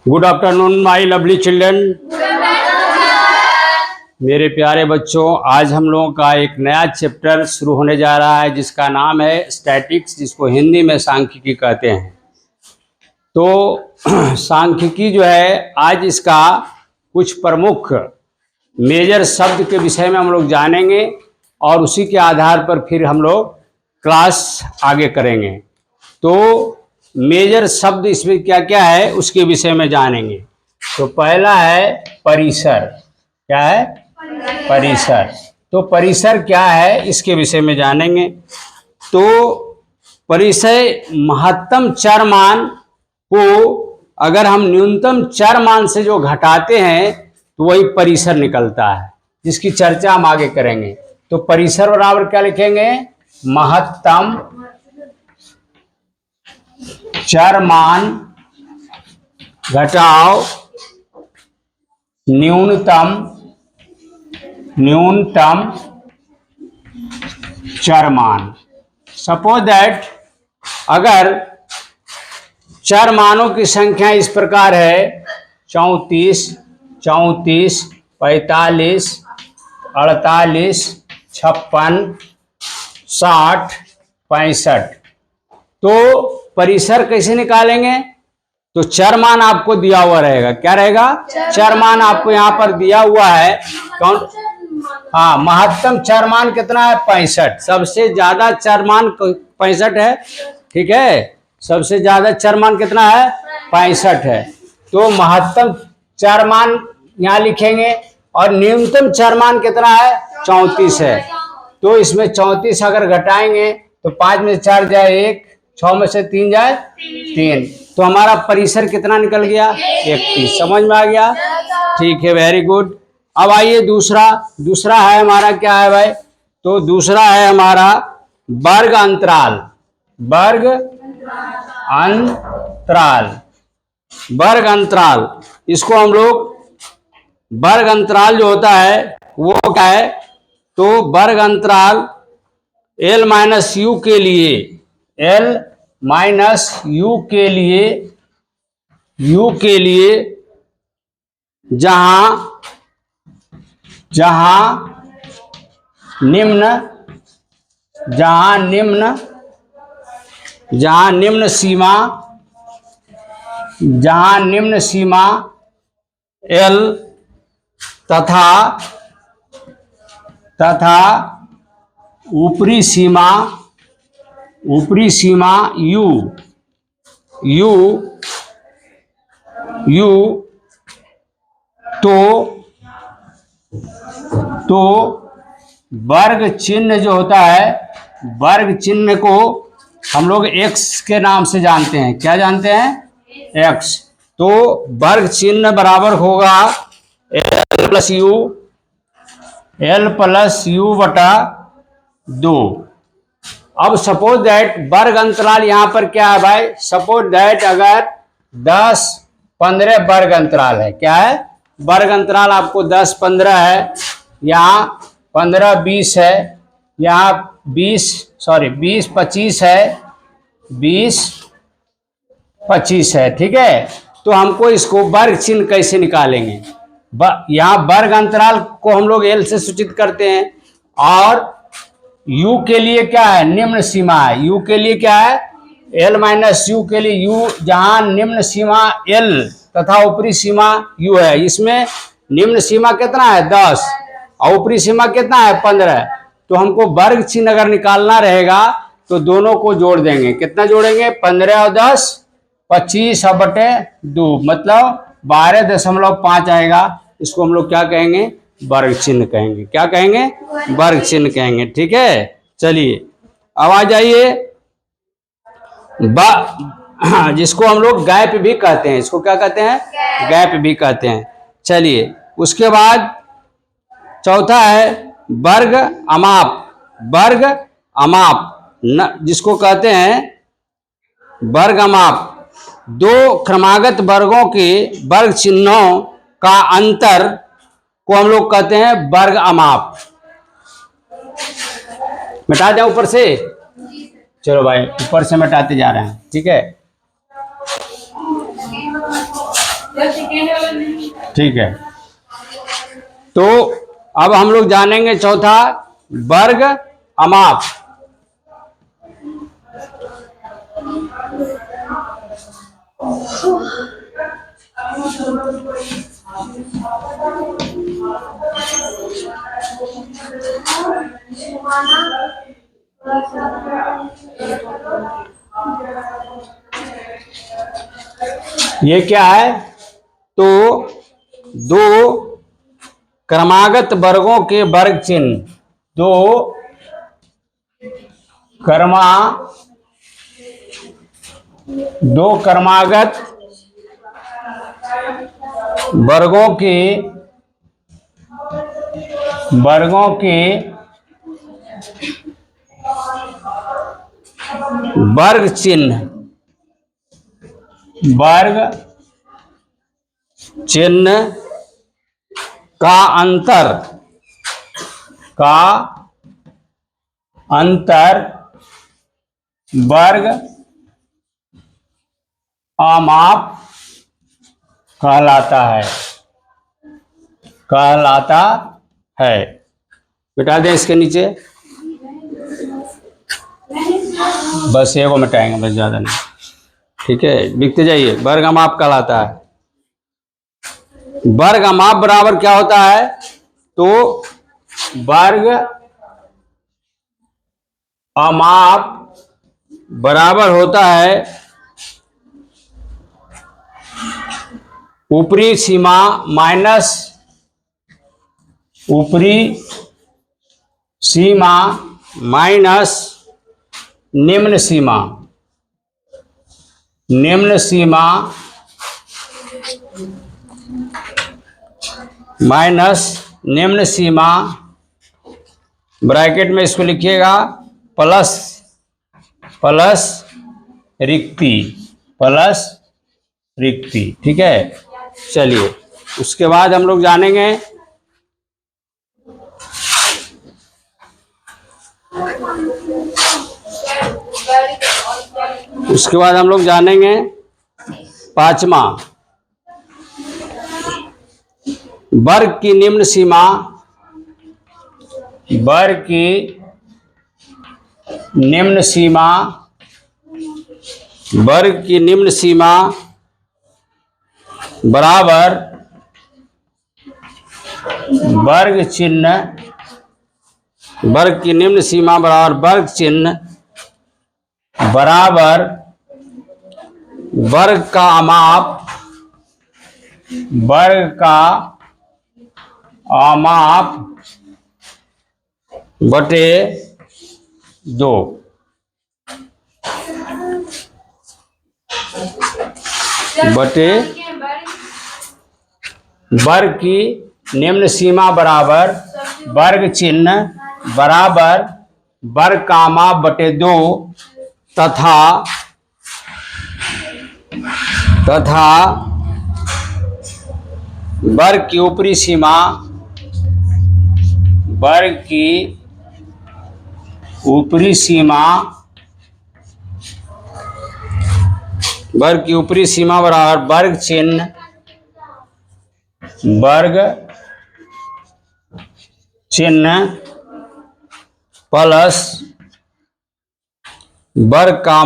Good afternoon my lovely children. मेरे प्यारे बच्चों, आज हम लोगों का एक नया चैप्टर शुरू होने जा रहा है जिसका नाम है स्टैटिक्स, जिसको हिंदी में सांख्यिकी कहते हैं। तो सांख्यिकी जो है, आज इसका कुछ प्रमुख मेजर शब्द के विषय में हम लोग जानेंगे और उसी के आधार पर फिर हम लोग क्लास आगे करेंगे। तो मेजर शब्द इसमें क्या क्या है उसके विषय में जानेंगे। तो पहला है परिसर। क्या है? परिसर। तो परिसर क्या है इसके विषय में जानेंगे। तो परिसर महत्तम चर मान को अगर हम न्यूनतम चर मान से जो घटाते हैं तो वही परिसर निकलता है, जिसकी चर्चा हम आगे करेंगे। तो परिसर बराबर क्या लिखेंगे? महत्तम चर मान घटाओ न्यूनतम चर मान। सपोज दैट अगर चर मानों की संख्या इस प्रकार है 34, 45, 45, 48, 56, 60, 65, तो परिसर कैसे निकालेंगे? तो चर मान आपको दिया हुआ रहेगा। क्या रहेगा? चर मान आपको यहाँ पर दिया हुआ है। कौन? हाँ, महत्तम चर मान कितना है? 65। सबसे ज्यादा चर मान 65 है। ठीक है, सबसे ज्यादा चर मान कितना है? 65 है। तो महत्तम चर मान यहाँ लिखेंगे और न्यूनतम चर मान कितना है? 34 है। तो इसमें 34 अगर घटाएंगे तो 5 में 4 जाए 1, 6 में से 3 जाए 3, तो हमारा परिसर कितना निकल गया? 31। समझ में आ गया? ठीक है, वेरी गुड। अब आइए दूसरा है हमारा। क्या है भाई? तो दूसरा है हमारा वर्ग अंतराल। वर्ग अंतराल इसको हम लोग वर्ग अंतराल जो होता है वो क्या है? तो वर्ग अंतराल L माइनस यू के लिए जहां निम्न सीमा L तथा ऊपरी सीमा U तो वर्ग चिन्ह जो होता है, वर्ग चिन्ह को हम लोग x के नाम से जानते हैं। क्या जानते हैं? x। तो वर्ग चिन्ह बराबर होगा L प्लस यू बटा 2। अब सपोज दैट वर्ग अंतराल यहाँ पर क्या है भाई? सपोज दैट अगर 10, 15 वर्ग अंतराल है। क्या है? वर्ग अंतराल आपको 10, 15 है। यहाँ 15, 20 है। यहाँ 20, 25 है। 20, 25 है। ठीक है, तो हमको इसको वर्ग चिन्ह कैसे निकालेंगे? यहाँ वर्ग अंतराल को हम लोग L से सूचित करते हैं और U के लिए क्या है? निम्न सीमा है। U के लिए क्या है? L माइनस यू के लिए U, जहां निम्न सीमा L तथा ऊपरी सीमा U है। इसमें निम्न सीमा कितना है? 10 और ऊपरी सीमा कितना है? 15। तो हमको वर्ग चिन्ह अगर निकालना रहेगा तो दोनों को जोड़ देंगे। कितना जोड़ेंगे? 15 और 10, 25 और बटे 2, मतलब 12.5 आएगा। इसको हम लोग क्या कहेंगे? वर्ग चिन्ह कहेंगे। क्या कहेंगे? वर्ग चिन्ह कहेंगे। ठीक है, चलिए अब आ जाइए जिसको हम लोग गैप भी कहते हैं। इसको क्या कहते हैं? गैप भी कहते हैं। चलिए, उसके बाद चौथा है वर्ग अमाप जिसको कहते हैं वर्ग अमाप। दो क्रमागत वर्गों के वर्ग चिन्हों का अंतर को हम लोग कहते हैं वर्ग अमाप। मिटा दें ऊपर से। चलो भाई ऊपर से मिटाते जा रहे हैं, ठीक है। ठीक है, तो अब हम लोग जानेंगे चौथा, वर्ग अमाप। ये क्या है, तो दो क्रमागत वर्गों के वर्ग चिन्ह, दो क्रमागत वर्गों के वर्ग चिन्ह, का अंतर वर्ग अमाप कहलाता है। मिटा दें इसके नीचे, बस एगो मिटाएंगे, बस ज्यादा नहीं, ठीक है। लिखते जाइए, वर्ग अमाप कहलाता है। वर्ग अमाप बराबर क्या होता है, तो वर्ग अमाप बराबर होता है ऊपरी सीमा माइनस निम्न सीमा माइनस निम्न सीमा, ब्रैकेट में इसको लिखिएगा प्लस रिक्ति, ठीक है। चलिए उसके बाद हम लोग जानेंगे पांचवा, वर्ग की निम्न सीमा बराबर वर्ग चिन्ह, वर्ग की निम्न सीमा बराबर वर्ग चिन्ह बराबर वर्ग का अमाप बटे 2। वर्ग की निम्न सीमा बराबर वर्ग चिन्ह बराबर वर्ग का अमाप बटे 2 तथा वर्ग की ऊपरी सीमा बराबर वर्ग चिन्ह प्लस वर्ग का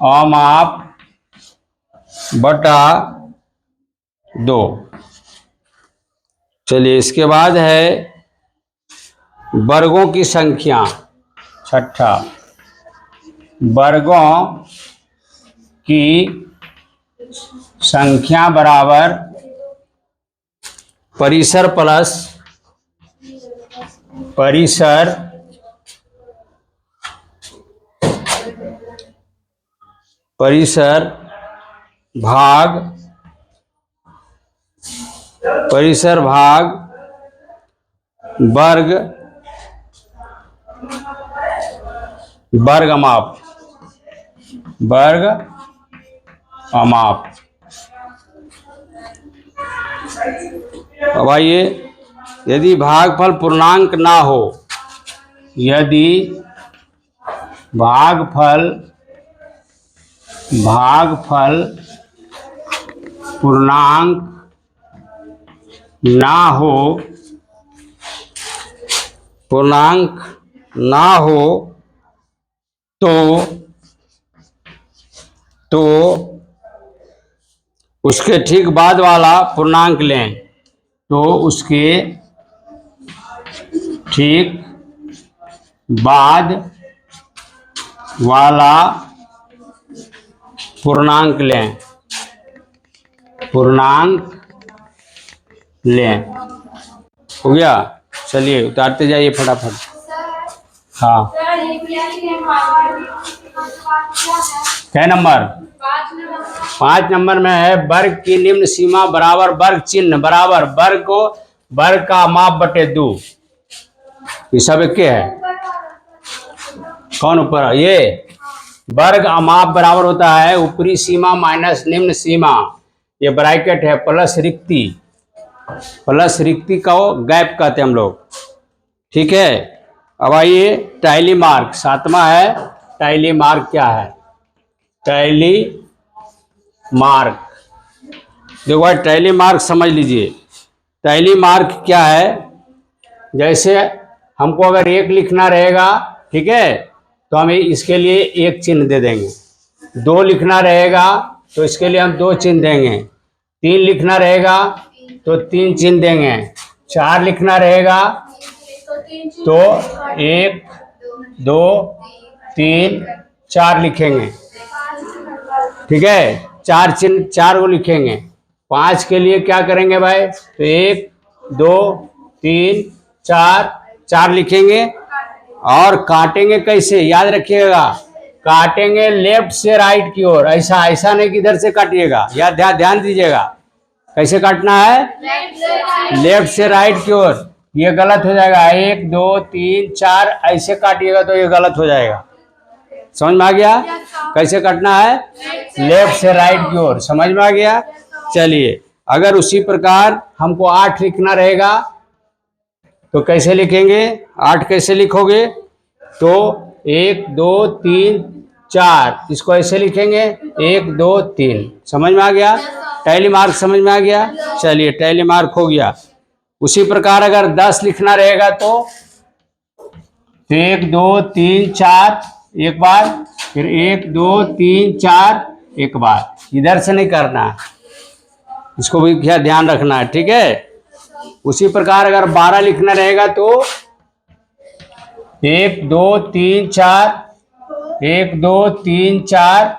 अमाप बटा 2। चलिए इसके बाद है वर्गों की संख्या, छठा, वर्गों की संख्या बराबर परिसर प्लस परिसर भाग वर्ग अमाप। अब आइए यदि भागफल पूर्णांक ना हो, यदि भागफल पूर्णांक ना हो, तो उसके ठीक बाद वाला पूर्णांक लें। तो उसके ठीक बाद वाला पूर्णांक लें। हो गया। चलिए उतारते जाइए फटाफट। हाँ, क्या नंबर? 5 नंबर में है वर्ग की निम्न सीमा बराबर वर्ग चिन्ह बराबर वर्ग को वर्ग का माप बटे 2। ये सब एक है। कौन ऊपर? ये वर्ग अमाप बराबर होता है ऊपरी सीमा माइनस निम्न सीमा, ये ब्रैकेट है, प्लस रिक्ति को गैप कहते हैं हम लोग। ठीक है। अब आइए टैली मार्क 7वां है। टैली मार्क क्या है? टैली मार्क देखो भाई, टैली मार्क समझ लीजिए। टैली मार्क क्या है? जैसे हमको अगर 1 लिखना रहेगा, ठीक है, तो हम इसके लिए 1 चिन्ह दे देंगे। 2 लिखना रहेगा तो इसके लिए हम 2 चिन्ह देंगे। 3 लिखना रहेगा तो 3 चिन्ह देंगे। 4 लिखना रहेगा तो 1 2 3 4 लिखेंगे। ठीक है, 4 चिन्ह 4 को लिखेंगे। 5 के लिए क्या करेंगे भाई? तो 1 2 3 4 लिखेंगे। और काटेंगे कैसे? याद रखिएगा, काटेंगे लेफ्ट से राइट की ओर। ऐसा नहीं कि इधर से काटिएगा। याद ध्यान दीजिएगा, कैसे काटना है? लेफ्ट से राइट की ओर। ये गलत हो जाएगा। 1 2 3 4 ऐसे काटिएगा तो ये गलत हो जाएगा। समझ में आ गया कैसे काटना है? लेफ्ट से राइट की ओर। समझ में आ गया? चलिए, अगर उसी प्रकार हमको 8 लिखना रहेगा तो कैसे लिखेंगे? 8 कैसे लिखोगे? तो 1 2 3 4, इसको ऐसे लिखेंगे 1 2 3। समझ में आ गया? टैली मार्क समझ में आ गया? चलिए, टैली मार्क हो गया। उसी प्रकार अगर 10 लिखना रहेगा तो 1 2 3 4 एक बार, फिर 1 2 3 4 एक बार। इधर से नहीं करना है, इसको भी क्या ध्यान रखना है। ठीक है। उसी प्रकार अगर 12 लिखना रहेगा तो 1 2 3 4, 1 2 3 4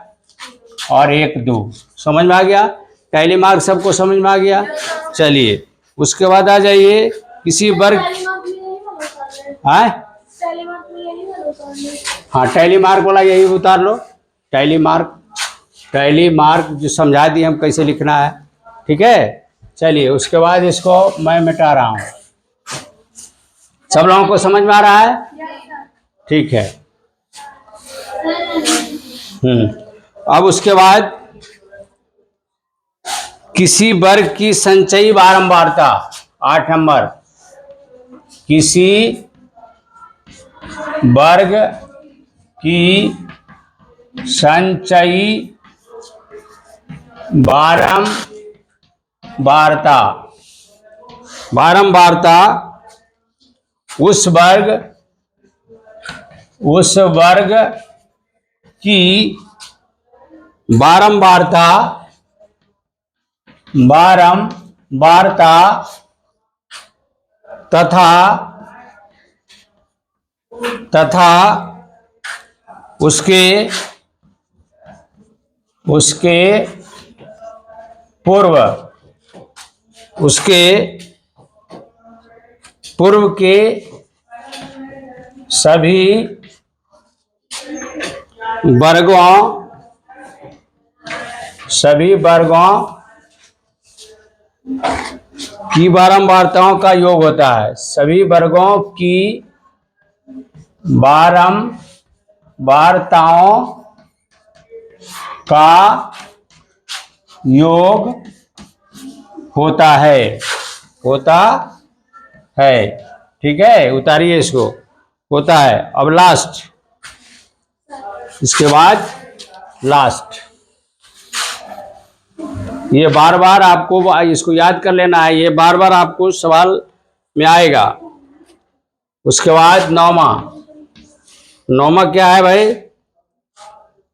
और 1 2। समझ में आ गया? टैली मार्क सबको समझ में आ गया? चलिए, उसके बाद आ जाइए किसी वर्ग। हाँ, टैली मार्क वाला यही उतार लो। टैली मार्क जो समझा दिए हम कैसे लिखना है। ठीक है। चलिए, उसके बाद इसको मैं मिटा रहा हूँ। सब लोगों को समझ में आ रहा है? ठीक है। अब उसके बाद किसी वर्ग की संचयी बारंबारता 8 नंबर। किसी वर्ग की संचयी बारंबारता उस वर्ग की बारंबारता तथा उसके पूर्व के सभी वर्गों की बारंबारताओं का योग होता है। सभी वर्गों की बारंबारताओं का योग होता है। है। ठीक है, उतारिए इसको, होता है। अब लास्ट, इसके बाद लास्ट, ये बार बार आपको इसको याद कर लेना है, ये बार बार आपको सवाल में आएगा। उसके बाद नौमा, नौमा क्या है भाई?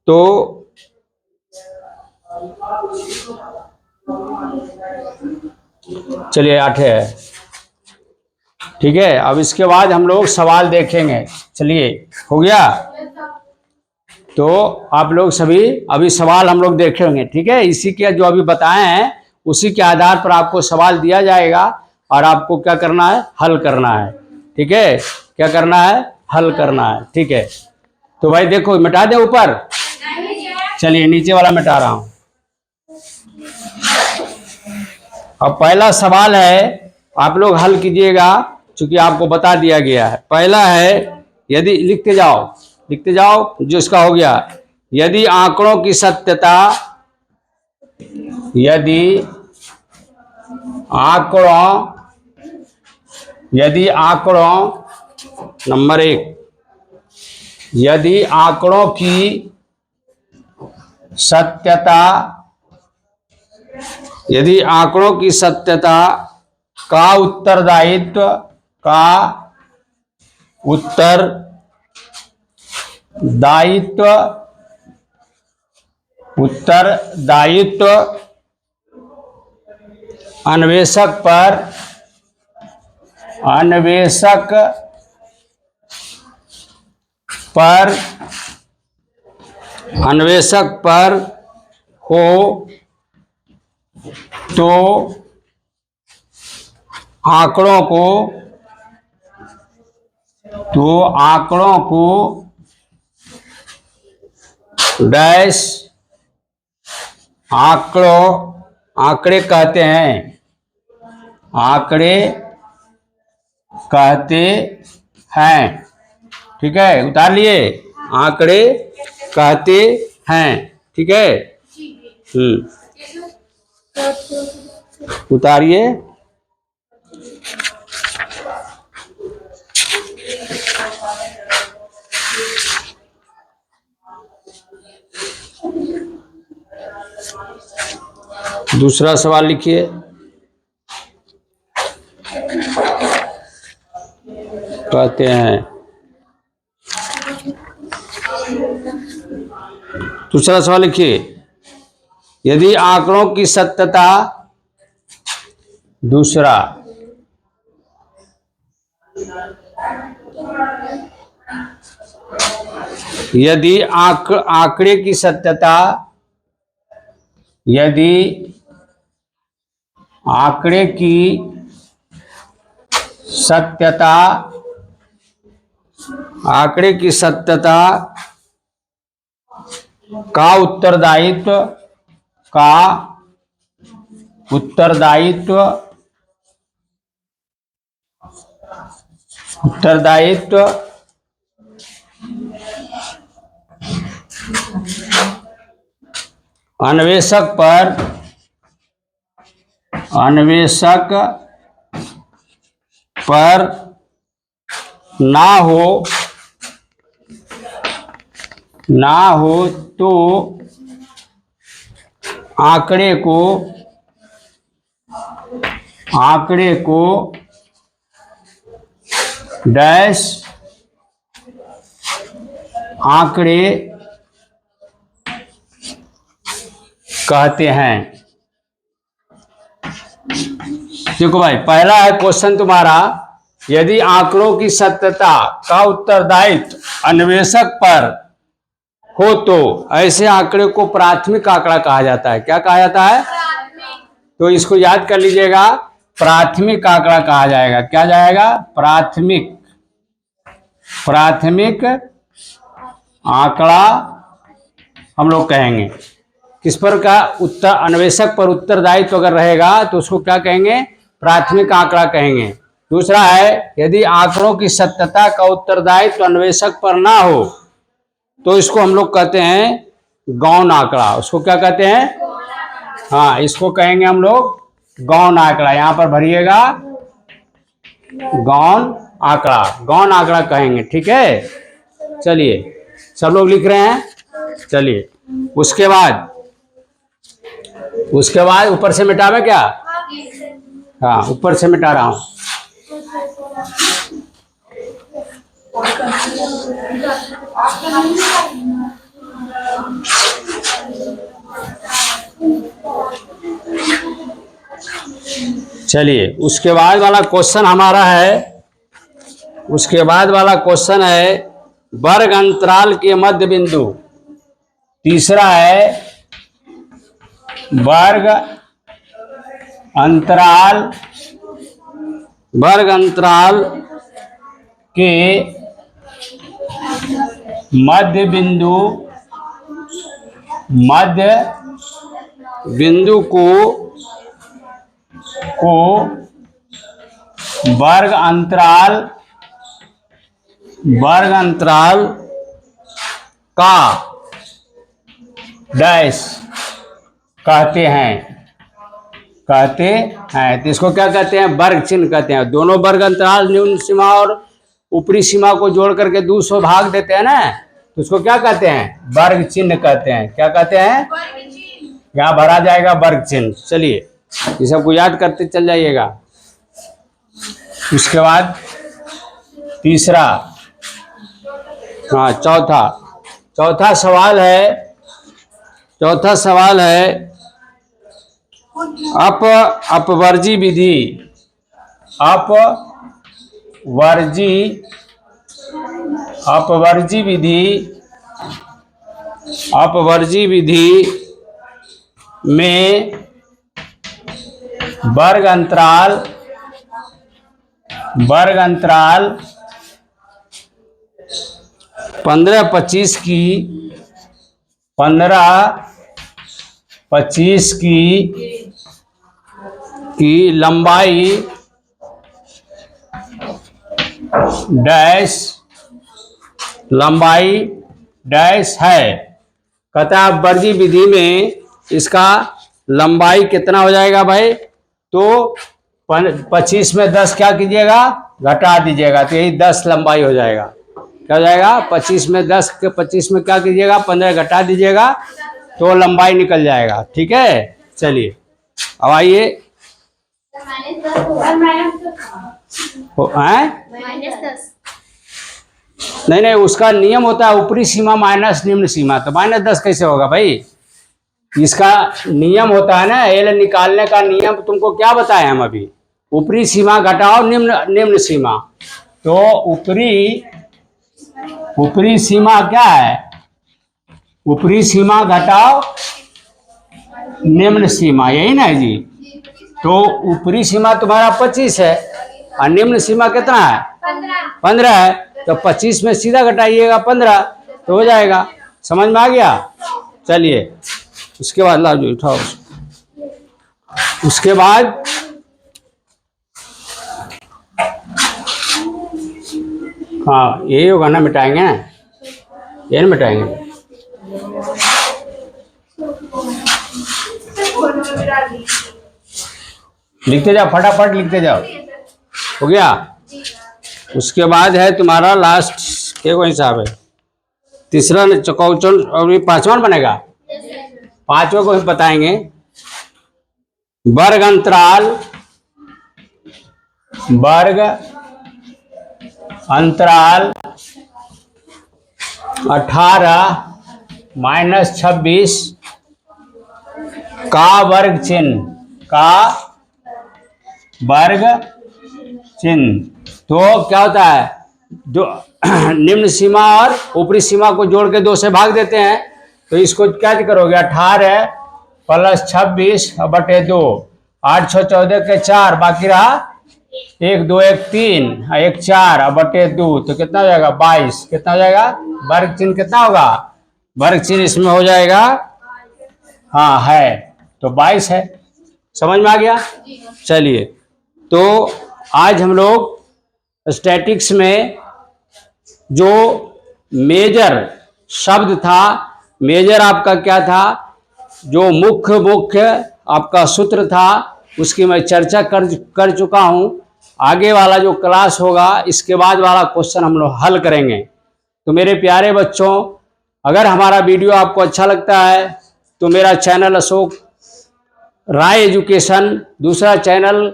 तो चलिए 8 है। ठीक है, अब इसके बाद हम लोग सवाल देखेंगे। चलिए, हो गया? तो आप लोग सभी अभी सवाल हम लोग देखेंगे। ठीक है, इसी के जो अभी बताए हैं उसी के आधार पर आपको सवाल दिया जाएगा और आपको क्या करना है? हल करना है। ठीक है, क्या करना है? हल करना है। ठीक है, तो भाई देखो, मिटा दे ऊपर, चलिए नीचे वाला मिटा रहा हूं। अब पहला सवाल है, आप लोग हल कीजिएगा, चूंकि आपको बता दिया गया है। पहला है, यदि लिखते जाओ जो इसका हो गया, यदि आंकड़ों की सत्यता, यदि आंकड़ों नंबर 1, यदि आंकड़ों की सत्यता, यदि आंकड़ों की सत्यता का उत्तरदायित्व अन्वेषक पर हो, तो आंकड़ों को डैश आंकड़े कहते हैं, ठीक है, उतार लिए, आंकड़े कहते हैं। ठीक है, उतारिए। दूसरा सवाल लिखिए। कहते हैं, दूसरा सवाल लिखिए, यदि आंकड़ों की सत्यता, दूसरा, यदि आंकड़े की सत्यता, यदि आंकड़े की सत्यता, आंकड़े की सत्यता का उत्तरदायित्व अन्वेषक पर ना हो तो आंकड़े को डैश आंकड़े कहते हैं। देखो भाई, पहला है क्वेश्चन तुम्हारा, यदि आंकड़ों की सत्यता का उत्तरदायित्व अन्वेषक पर हो तो ऐसे आंकड़े को प्राथमिक आंकड़ा कहा जाता है। क्या कहा जाता है? तो इसको याद कर लीजिएगा, प्राथमिक आंकड़ा कहा जाएगा। क्या जाएगा? प्राथमिक आंकड़ा हम लोग कहेंगे। किस पर का उत्तर, अन्वेषक पर उत्तरदायित्व अगर रहेगा तो उसको क्या कहेंगे? प्राथमिक आंकड़ा कहेंगे। दूसरा है, यदि आंकड़ों की सत्यता का उत्तरदायित्व अन्वेषक पर ना हो तो इसको हम लोग कहते हैं गौण आंकड़ा। उसको क्या कहते हैं? हाँ, इसको कहेंगे हम लोग गौण आंकड़ा। यहां पर भरिएगा गौण आंकड़ा, गौण आंकड़ा कहेंगे, ठीक है। चलिए सब लोग लिख रहे हैं, चलिए उसके बाद ऊपर से मिटावे क्या? हाँ ऊपर से मिटा रहा हूं। चलिए उसके बाद वाला क्वेश्चन हमारा है, उसके बाद वाला क्वेश्चन है वर्ग अंतराल के मध्य बिंदु। तीसरा है वर्ग अंतराल के मध्य बिंदु को वर्ग अंतराल का डैश कहते हैं। तो इसको क्या कहते हैं? वर्ग चिन्ह कहते हैं। दोनों वर्ग अंतराल न्यून सीमा और ऊपरी सीमा को जोड़ करके 200 भाग देते हैं ना, तो उसको क्या कहते हैं? वर्ग चिन्ह कहते हैं। क्या कहते हैं? यहाँ भरा जाएगा वर्ग चिन्ह। चलिए ये सबको याद करते चल जाइएगा। उसके बाद तीसरा, हाँ चौथा सवाल है अपवर्जी विधि में वर्ग अंतराल 15-25 की लंबाई डैश है। कहता है वर्जी विधि में इसका लंबाई कितना हो जाएगा भाई? तो 25 में 10 क्या कीजिएगा? घटा दीजिएगा, तो यही 10 लंबाई हो जाएगा। क्या हो जाएगा? 25 में 10 के 25 में क्या कीजिएगा? 15 घटा दीजिएगा तो लंबाई निकल जाएगा। ठीक है, चलिए अब आइए। नहीं, उसका नियम होता है ऊपरी सीमा माइनस निम्न सीमा, तो -10 कैसे होगा भाई? इसका नियम होता है ना, एल निकालने का नियम तुमको क्या बताए हम अभी? ऊपरी सीमा घटाओ निम्न सीमा। तो ऊपरी सीमा क्या है? ऊपरी सीमा घटाओ निम्न सीमा, यही ना है जी। तो ऊपरी सीमा तुम्हारा 25 है और निम्न सीमा कितना है? 15 है। तो 25 में सीधा घटाइएगा 15 तो हो जाएगा। समझ में आ गया? चलिए उसके बाद ला जो उठाओ। उसके बाद हाँ यही होगा ना, मिटाएंगे ये ना, मिटाएंगे। लिखते जाओ, फटाफट लिखते जाओ। हो गया? उसके बाद है तुम्हारा लास्ट के कोई हिसाब है, तीसरा चौचन और ये 5वां बनेगा। 5वें को ही बताएंगे। वर्ग अंतराल 18 - 26 का वर्ग चिन्ह। तो क्या होता है? जो निम्न सीमा और ऊपरी सीमा को जोड़ के 2 से भाग देते हैं, तो इसको क्या करोगे? 18 + 26 बटे 2, 8 6 14 के 4, बाकी रहा 1 2 1 3 1 4 बटे 2, तो कितना हो जाएगा? 22। कितना हो जाएगा? वर्ग चिन्ह कितना होगा? वर्ग चिन्ह इसमें हो जाएगा, हाँ है, तो 22 है। समझ में आ गया? चलिए, तो आज हम लोग स्टैटिक्स में जो मेजर शब्द था, मेजर आपका क्या था, जो मुख्य आपका सूत्र था, उसकी मैं चर्चा कर चुका हूं। आगे वाला जो क्लास होगा इसके बाद वाला क्वेश्चन हम लोग हल करेंगे। तो मेरे प्यारे बच्चों, अगर हमारा वीडियो आपको अच्छा लगता है तो मेरा चैनल अशोक राय एजुकेशन, दूसरा चैनल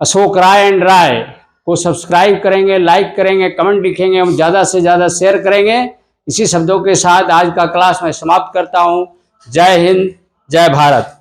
अशोक राय एंड राय को सब्सक्राइब करेंगे, लाइक करेंगे, कमेंट लिखेंगे, हम ज़्यादा से ज़्यादा शेयर करेंगे। इसी शब्दों के साथ आज का क्लास मैं समाप्त करता हूँ। जय हिंद, जय भारत।